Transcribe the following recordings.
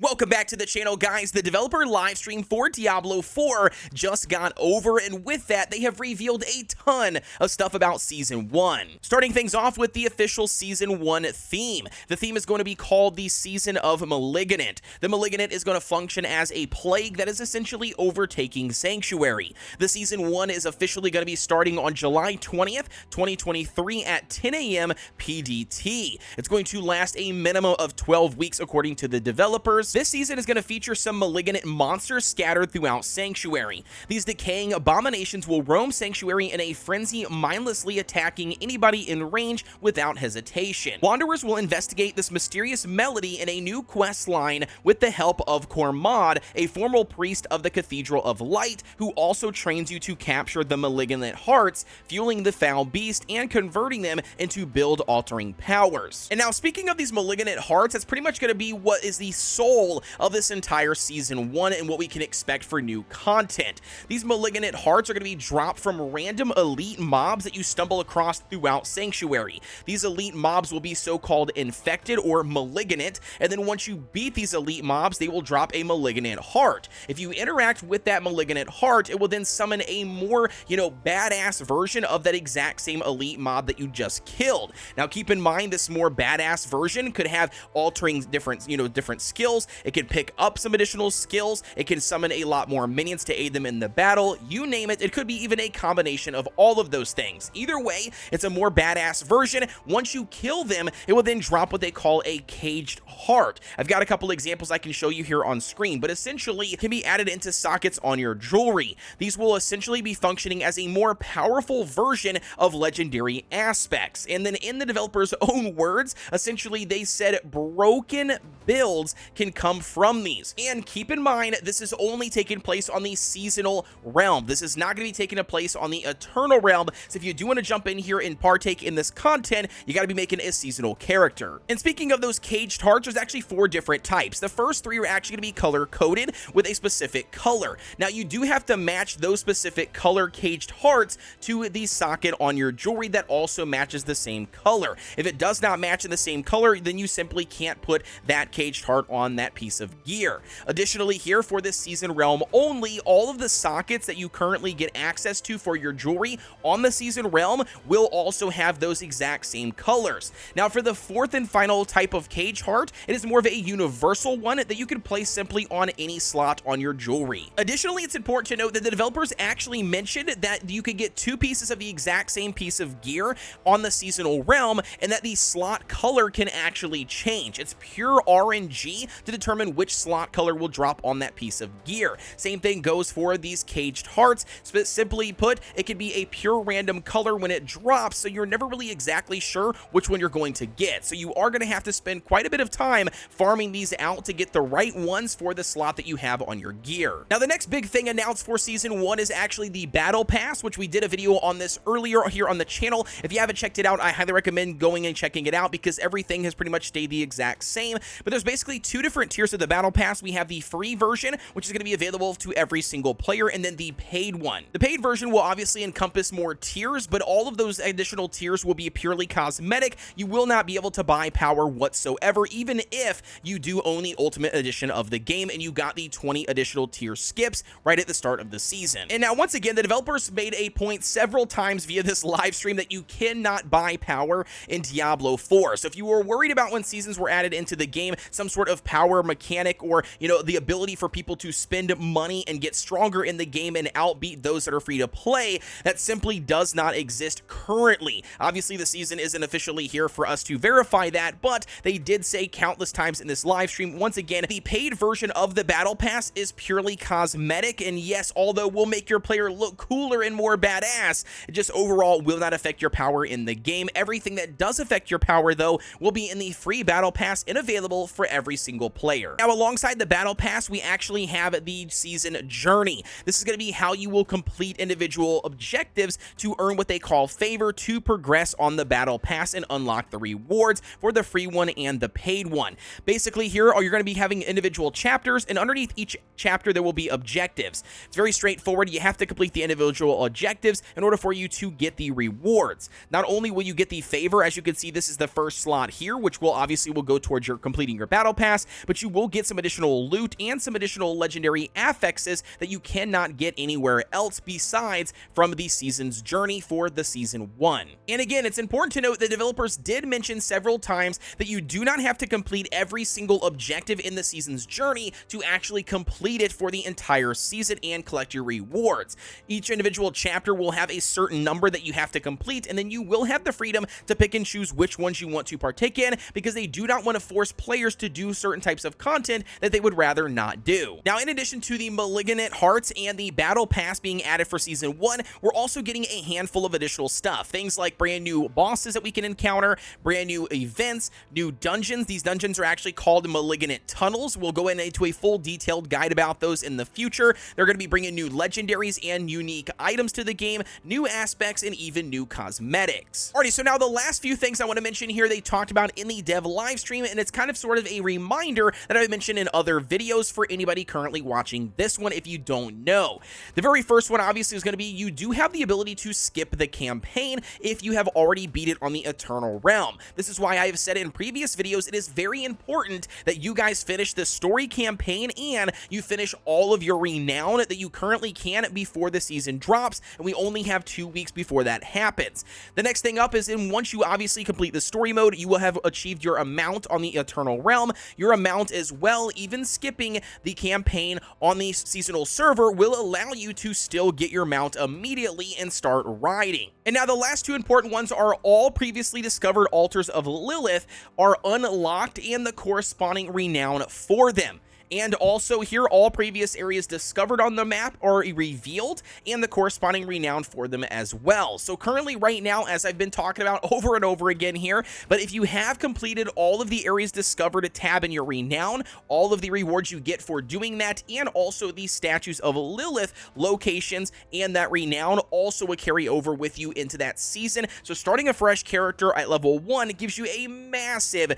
Welcome back to the channel, guys. The developer livestream for Diablo 4 just got over, and with that, they have revealed a ton of stuff about Season 1. Starting things off with the official Season 1 theme. The theme is going to be called the Season of Malignant. The Malignant is going to function as a plague that is essentially overtaking Sanctuary. The Season 1 is officially going to be starting on July 20th, 2023 at 10 a.m. PDT. It's going to last a minimum of 12 weeks according to the developers. This season is going to feature some malignant monsters scattered throughout Sanctuary. These decaying abominations will roam Sanctuary in a frenzy, mindlessly attacking anybody in range without hesitation. Wanderers will investigate this mysterious melody in a new quest line with the help of Cormod, a former priest of the Cathedral of Light, who also trains you to capture the Malignant Hearts, fueling the foul beast and converting them into build-altering powers. And now, speaking of these Malignant Hearts, that's pretty much going to be what is the soul of this entire Season 1 and what we can expect for new content. These Malignant Hearts are going to be dropped from random elite mobs that you stumble across throughout Sanctuary. These elite mobs will be so-called infected or malignant, and then once you beat these elite mobs, they will drop a Malignant Heart. If you interact with that Malignant Heart, it will then summon a more, badass version of that exact same elite mob that you just killed. Now, keep in mind, this more badass version could have altering different skills. It can pick up some additional skills. It can summon a lot more minions to aid them in the battle. You name it. It could be even a combination of all of those things. Either way, it's a more badass version. Once you kill them, it will then drop what they call a caged heart. I've got a couple examples I can show you here on screen, but essentially it can be added into sockets on your jewelry. These will essentially be functioning as a more powerful version of legendary aspects. And then in the developer's own words, essentially they said broken builds can come from these. And keep in mind, this is only taking place on the seasonal realm. This is not going to be taking place on the eternal realm. So if you do want to jump in here and partake in this content, you got to be making a seasonal character. And speaking of those caged hearts, there's actually 4 different types. The first 3 are actually going to be color coded with a specific color. Now, you do have to match those specific color caged hearts to the socket on your jewelry that also matches the same color. If it does not match in the same color, then you simply can't put that caged heart on that piece of gear. Additionally, here for this season realm only, all of the sockets that you currently get access to for your jewelry on the season realm will also have those exact same colors. Now, for the 4th and final type of cage heart, it is more of a universal one that you can place simply on any slot on your jewelry. Additionally, it's important to note that the developers actually mentioned that you could get 2 pieces of the exact same piece of gear on the seasonal realm, and that the slot color can actually change. It's pure RNG to determine which slot color will drop on that piece of gear. Same thing goes for these caged hearts. Simply put, it can be a pure random color when it drops, so you're never really exactly sure which one you're going to get. So you are going to have to spend quite a bit of time farming these out to get the right ones for the slot that you have on your gear. Now, the next big thing announced for Season 1 is actually the Battle Pass, which we did a video on this earlier here on the channel. If you haven't checked it out, I highly recommend going and checking it out because everything has pretty much stayed the exact same. But there's basically 2 different tiers of the Battle Pass. We have the free version, which is going to be available to every single player, and then the paid one. The paid version will obviously encompass more tiers, but all of those additional tiers will be purely cosmetic. You will not be able to buy power whatsoever, even if you do own the Ultimate Edition of the game and you got the 20 additional tier skips right at the start of the season. And now, once again, the developers made a point several times via this live stream that you cannot buy power in Diablo 4. So if you were worried about when seasons were added into the game, some sort of power mechanic or, the ability for people to spend money and get stronger in the game and outbeat those that are free to play, that simply does not exist currently. Obviously, the season isn't officially here for us to verify that, but they did say countless times in this live stream, once again, the paid version of the Battle Pass is purely cosmetic, and yes, although will make your player look cooler and more badass, it just overall will not affect your power in the game. Everything that does affect your power, though, will be in the free Battle Pass and available for every single player. Now, alongside the Battle Pass, we actually have the Season Journey. This is going to be how you will complete individual objectives to earn what they call favor to progress on the Battle Pass and unlock the rewards for the free one and the paid one. Basically, here you're going to be having individual chapters, and underneath each chapter there will be objectives. It's very straightforward. You have to complete the individual objectives in order for you to get the rewards. Not only will you get the favor, as you can see, this is the first slot here, which will obviously go towards your completing your Battle Pass, but you you will get some additional loot and some additional legendary affixes that you cannot get anywhere else besides from the season's journey for the Season 1. And again, it's important to note the developers did mention several times that you do not have to complete every single objective in the season's journey to actually complete it for the entire season and collect your rewards. Each individual chapter will have a certain number that you have to complete, and then you will have the freedom to pick and choose which ones you want to partake in, because they do not want to force players to do certain types of content that they would rather not do. Now, in addition to the Malignant Hearts and the Battle Pass being added for Season 1, we're also getting a handful of additional stuff. Things like brand new bosses that we can encounter, brand new events, new dungeons. These dungeons are actually called Malignant Tunnels. We'll go into a full detailed guide about those in the future. They're going to be bringing new legendaries and unique items to the game, new aspects, and even new cosmetics. Alrighty, so now the last few things I want to mention here they talked about in the dev live stream, and it's kind of sort of a reminder that I've mentioned in other videos for anybody currently watching this one if you don't know. The very first one obviously is going to be you do have the ability to skip the campaign if you have already beat it on the Eternal Realm. This is why I have said in previous videos it is very important that you guys finish the story campaign and you finish all of your renown that you currently can before the season drops, and we only have 2 weeks before that happens. The next thing up is once you obviously complete the story mode, you will have achieved your amount on the Eternal Realm. Your amount as well, even skipping the campaign on the seasonal server, will allow you to still get your mount immediately and start riding. And now the last two important ones are all previously discovered altars of Lilith are unlocked and the corresponding renown for them. And also here, all previous areas discovered on the map are revealed and the corresponding renown for them as well. So currently right now, as I've been talking about over and over again here, but if you have completed all of the areas discovered tab in your renown, all of the rewards you get for doing that, and also the statues of Lilith locations and that renown also will carry over with you into that season. So starting a fresh character at level 1 gives you a massive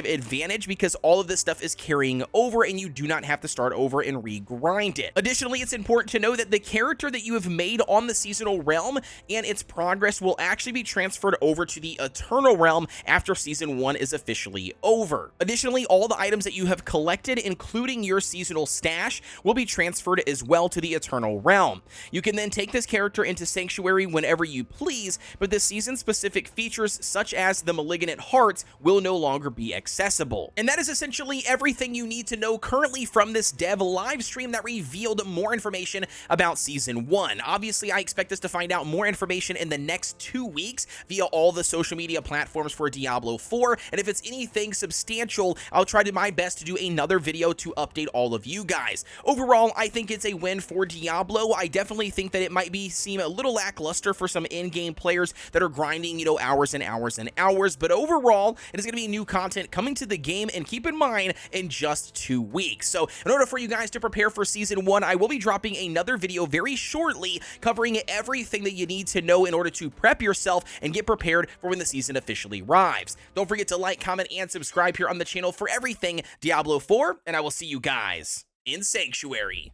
advantage because all of this stuff is carrying over and you do not have to start over and regrind it. Additionally, it's important to know that the character that you have made on the seasonal realm and its progress will actually be transferred over to the Eternal Realm after Season 1 is officially over. Additionally, all the items that you have collected, including your seasonal stash, will be transferred as well to the Eternal Realm. You can then take this character into Sanctuary whenever you please, but the season-specific features such as the Malignant Hearts will no longer be accessible. And that is essentially everything you need to know currently from this dev live stream that revealed more information about Season 1. Obviously, I expect us to find out more information in the next 2 weeks via all the social media platforms for Diablo 4, and if it's anything substantial, I'll try my best to do another video to update all of you guys. Overall, I think it's a win for Diablo. I definitely think that it might seem a little lackluster for some in-game players that are grinding, hours and hours and hours, but overall, it is going to be new content coming to the game, and keep in mind, in just 2 weeks. So in order for you guys to prepare for Season 1, I will be dropping another video very shortly covering everything that you need to know in order to prep yourself and get prepared for when the season officially arrives. Don't forget to like, comment, and subscribe here on the channel for everything Diablo 4, and I will see you guys in Sanctuary.